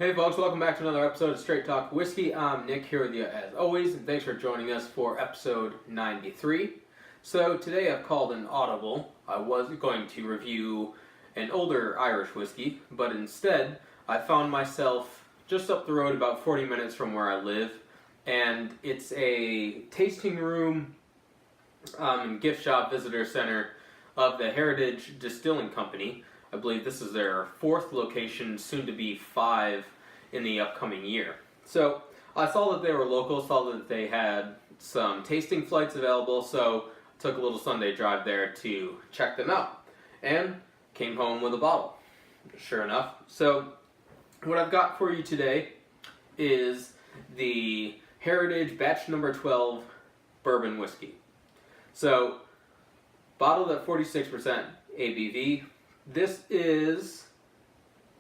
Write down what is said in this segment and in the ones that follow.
Hey folks, welcome back to another episode of Straight Talk Whiskey. I'm Nick here with you as always, and thanks for joining us for episode 93. So today I've called an audible. I was going to review an older Irish whiskey, but instead I found myself just up the road about 40 minutes from where I live, and it's a tasting room and gift shop visitor center of the Heritage Distilling Company. I believe this is their 4th location, soon to be 5 in the upcoming year. So I saw that they were local, saw that they had some tasting flights available, so took a little Sunday drive there to check them out, and came home with a bottle, sure enough. So what I've got for you today is the Heritage Batch Number 12 Bourbon Whiskey. So, bottled at 46% ABV. This is,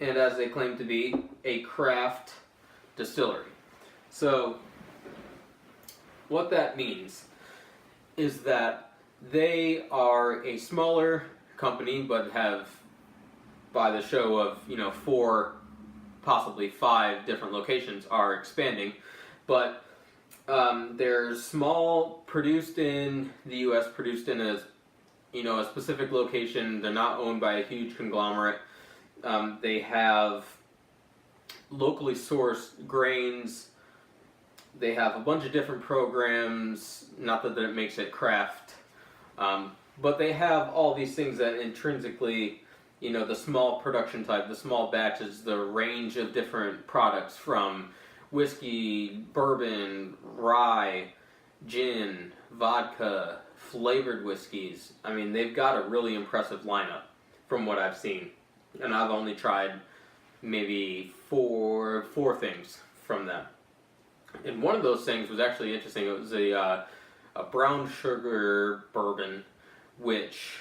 and as they claim to be, a craft distillery. So, what that means is that they are a smaller company, but have, by the show of, 4, possibly 5 different locations, are expanding. But they're small, produced in the U.S., produced in a specific location. They're not owned by a huge conglomerate. They have locally sourced grains. They have a bunch of different programs, not that it makes it craft, but they have all these things that intrinsically, the small production type, the small batches, the range of different products from whiskey, bourbon, rye, gin, vodka, flavored whiskeys. I mean, they've got a really impressive lineup from what I've seen. And I've only tried maybe four things from them. And one of those things was actually interesting. It was a brown sugar bourbon, which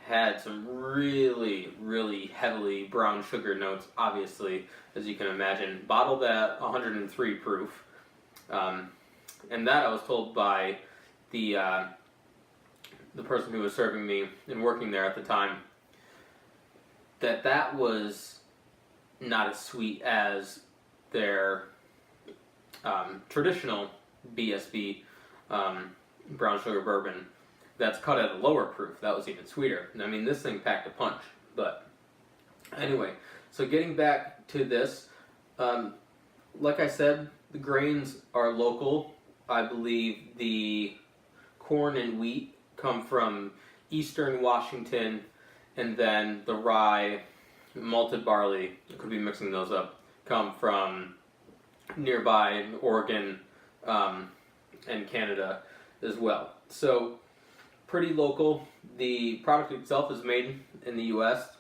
had some really, really heavily brown sugar notes, obviously, as you can imagine. Bottled at 103 proof. And that I was told by the person who was serving me and working there at the time, that was not as sweet as their traditional BSB brown sugar bourbon that's cut at a lower proof. That was even sweeter. I mean, this thing packed a punch. But anyway, so getting back to this, like I said, the grains are local. I believe the corn and wheat come from eastern Washington, and then the rye, malted barley, I could be mixing those up, come from nearby Oregon and Canada as well. So, pretty local. The product itself is made in the U.S.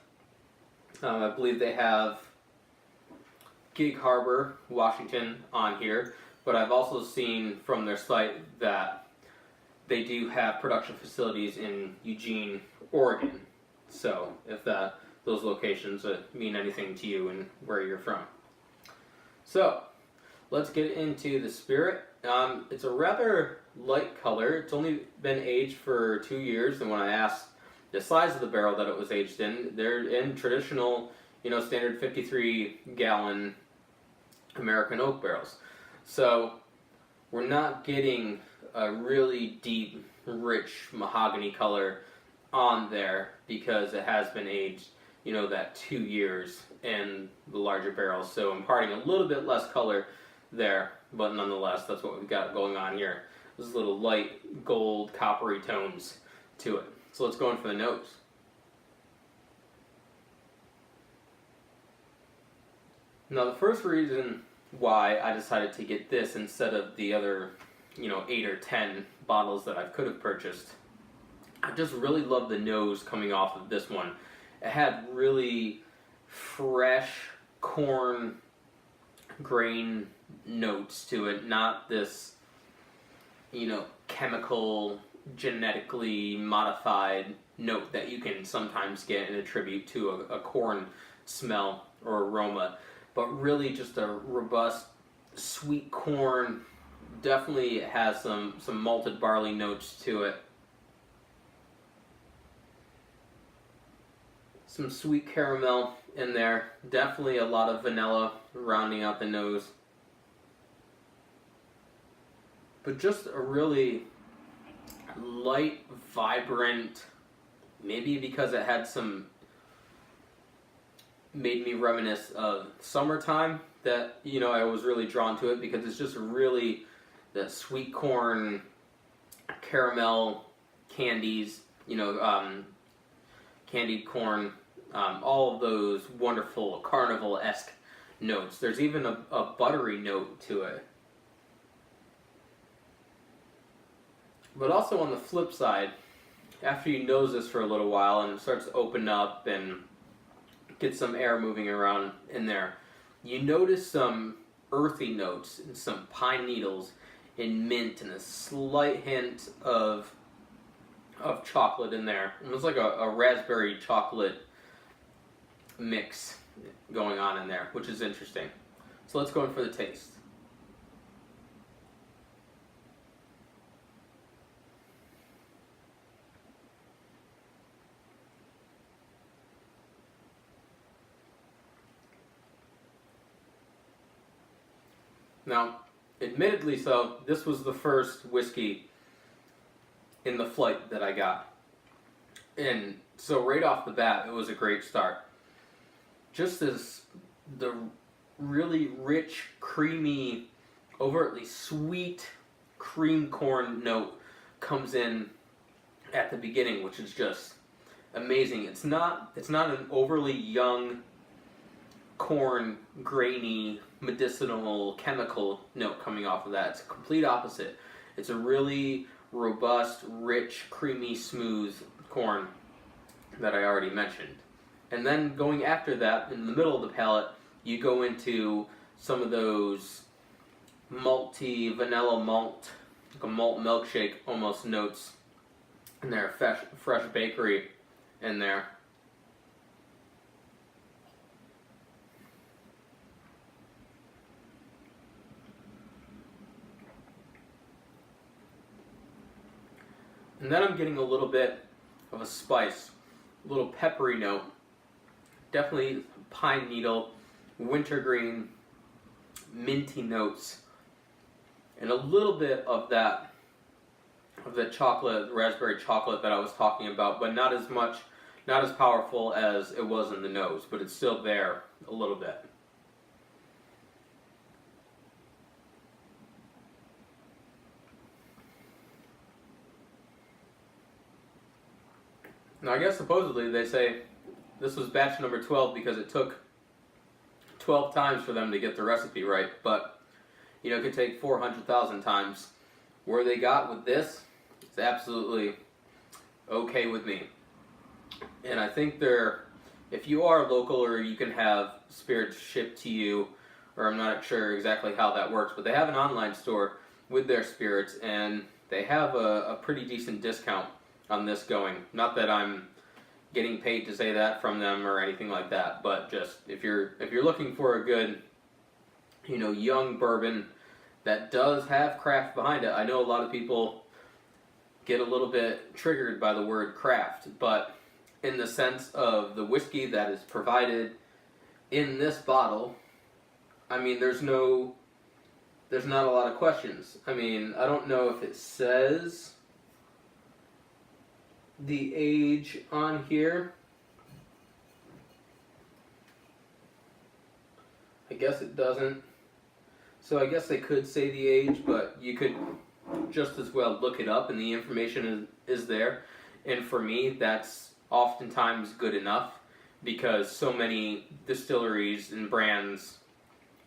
I believe they have Gig Harbor, Washington on here, but I've also seen from their site that they do have production facilities in Eugene, Oregon. So, if those locations mean anything to you and where you're from. So, let's get into the spirit. It's a rather light color. It's only been aged for 2 years, and when I asked the size of the barrel that it was aged in, they're in traditional, standard 53-gallon American oak barrels. So, we're not getting a really deep, rich mahogany color on there because it has been aged, that 2 years in the larger barrels. So imparting a little bit less color there, but nonetheless, that's what we've got going on here. There's little light gold, coppery tones to it. So let's go in for the nose. Now the first reason why I decided to get this instead of the other 8 or 10 bottles that I could have purchased, I just really love the nose coming off of this one. It had really fresh corn grain notes to it, not this, chemical, genetically modified note that you can sometimes get and attribute to a corn smell or aroma, but really just a robust, sweet corn. Definitely has some malted barley notes to it. Some sweet caramel in there. Definitely a lot of vanilla rounding out the nose. But just a really light, vibrant, maybe because it had some, made me reminisce of summertime, that, you know, I was really drawn to it because it's just really the sweet corn, caramel candies, you know, candied corn, all of those wonderful carnival-esque notes. There's even a buttery note to it. But also on the flip side, after you nose this for a little while and it starts to open up and get some air moving around in there, you notice some earthy notes and some pine needles and mint and a slight hint of chocolate in there. Almost like a raspberry chocolate mix going on in there, which is interesting. So let's go in for the taste. Now, admittedly so, this was the first whiskey in the flight that I got. And so right off the bat, it was a great start. Just the really rich, creamy, overtly sweet cream corn note comes in at the beginning, which is just amazing. It's not an overly young corn, grainy, medicinal, chemical note coming off of that. It's a complete opposite. It's a really robust, rich, creamy, smooth corn that I already mentioned. And then going after that, in the middle of the palate, you go into some of those malty, vanilla malt, like a malt milkshake almost notes in there, fresh bakery in there. And then I'm getting a little bit of a spice, a little peppery note, definitely pine needle, wintergreen, minty notes, and a little bit of the chocolate, raspberry chocolate that I was talking about, but not as much, not as powerful as it was in the nose, but it's still there a little bit. Now, I guess supposedly they say this was batch number 12 because it took 12 times for them to get the recipe right, but, you know, it could take 400,000 times. Where they got with this, it's absolutely okay with me. And I think if you are local or you can have spirits shipped to you, or I'm not sure exactly how that works, but they have an online store with their spirits, and they have a pretty decent discount on this going. Not that I'm getting paid to say that from them or anything like that, but just if you're looking for a good, you know, young bourbon that does have craft behind it. I know a lot of people get a little bit triggered by the word craft, but in the sense of the whiskey that is provided in this bottle, I mean, there's not a lot of questions. I mean, I don't know if it says the age on here. I guess it doesn't. So I guess they could say the age, but you could just as well look it up and the information is there. And for me, that's oftentimes good enough because so many distilleries and brands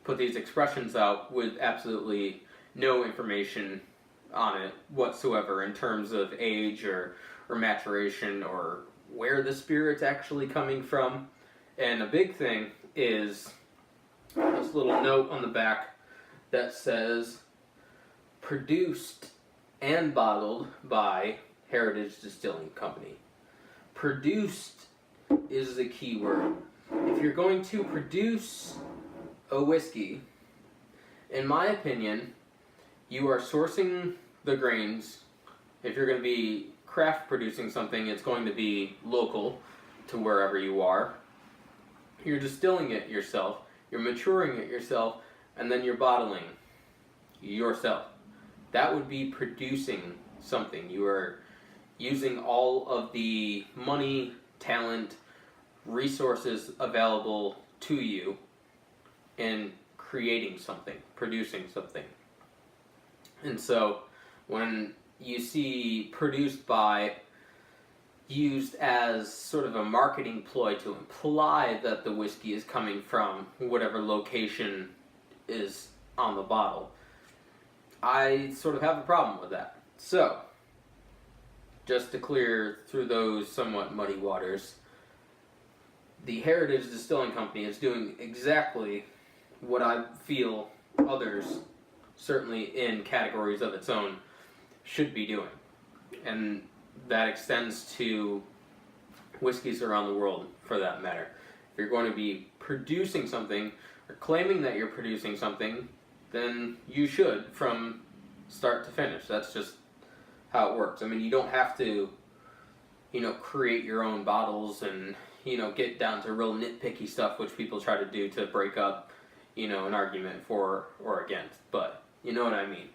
put these expressions out with absolutely no information on it whatsoever in terms of age or maturation or where the spirit's actually coming from. And a big thing is this little note on the back that says produced and bottled by Heritage Distilling Company. Produced is the key word. If you're going to produce a whiskey, in my opinion, you are sourcing the grains. If you're going to be craft producing something, it's going to be local to wherever you are. You're distilling it yourself, you're maturing it yourself, and then you're bottling yourself. That would be producing something. You are using all of the money, talent, resources available to you in creating something, producing something. And so when you see produced by used as sort of a marketing ploy to imply that the whiskey is coming from whatever location is on the bottle, I sort of have a problem with that. So, just to clear through those somewhat muddy waters, the Heritage Distilling Company is doing exactly what I feel others, certainly in categories of its own, should be doing. And that extends to whiskeys around the world, for that matter. If you're going to be producing something, or claiming that you're producing something, then you should from start to finish. That's just how it works. I mean, you don't have to, create your own bottles and, get down to real nitpicky stuff, which people try to do to break up, an argument for or against. But you know what I mean.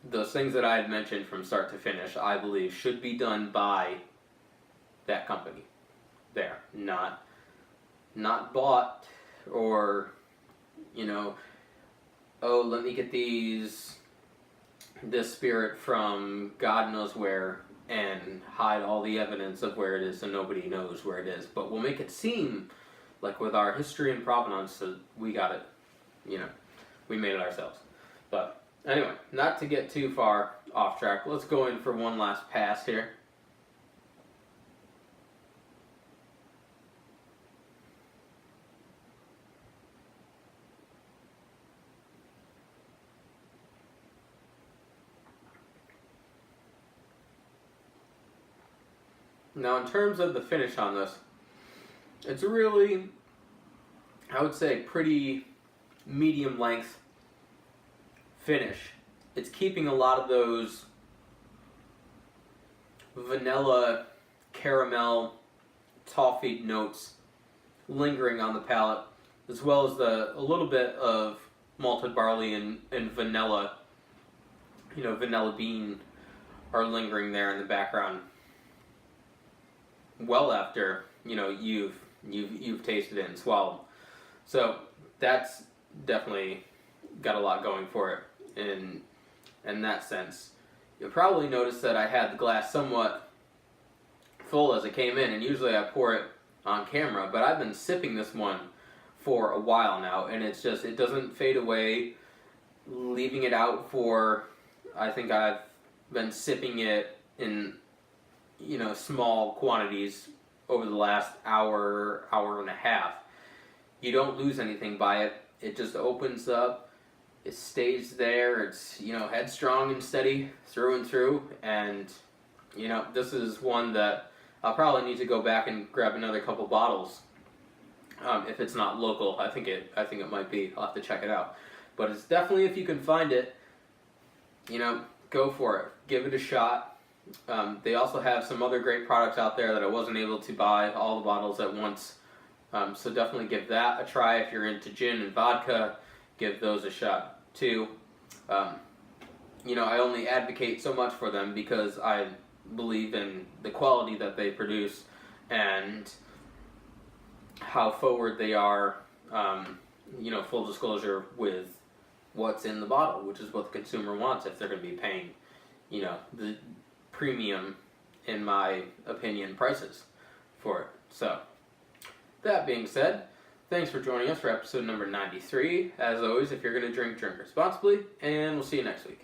Those things that I had mentioned from start to finish, I believe, should be done by that company. There. Not bought or, oh, let me get this spirit from God knows where and hide all the evidence of where it is so nobody knows where it is. But we'll make it seem like with our history and provenance that we got it, we made it ourselves. But anyway, not to get too far off track, let's go in for one last pass here. Now, in terms of the finish on this, it's really, I would say, pretty medium length finish. It's keeping a lot of those vanilla, caramel, toffee notes lingering on the palate, as well as a little bit of malted barley and vanilla, vanilla bean are lingering there in the background. Well after, you've tasted it and swallowed. So that's definitely got a lot going for it in that sense. You'll probably notice that I had the glass somewhat full as it came in, and usually I pour it on camera, but I've been sipping this one for a while now, and it doesn't fade away. Leaving it out for, I think I've been sipping it in small quantities over the last hour and a half. You don't lose anything by it. It just opens up. It stays there. It's, headstrong and steady through and through. And, this is one that I'll probably need to go back and grab another couple bottles. If it's not local, I think it might be. I'll have to check it out. But it's definitely, if you can find it, go for it. Give it a shot. They also have some other great products out there that I wasn't able to buy all the bottles at once. So definitely give that a try if you're into gin and vodka. Give those a shot too. I only advocate so much for them because I believe in the quality that they produce and how forward they are, full disclosure with what's in the bottle, which is what the consumer wants if they're going to be paying, the premium, in my opinion, prices for it. So, that being said, thanks for joining us for episode number 93. As always, if you're going to drink responsibly, and we'll see you next week.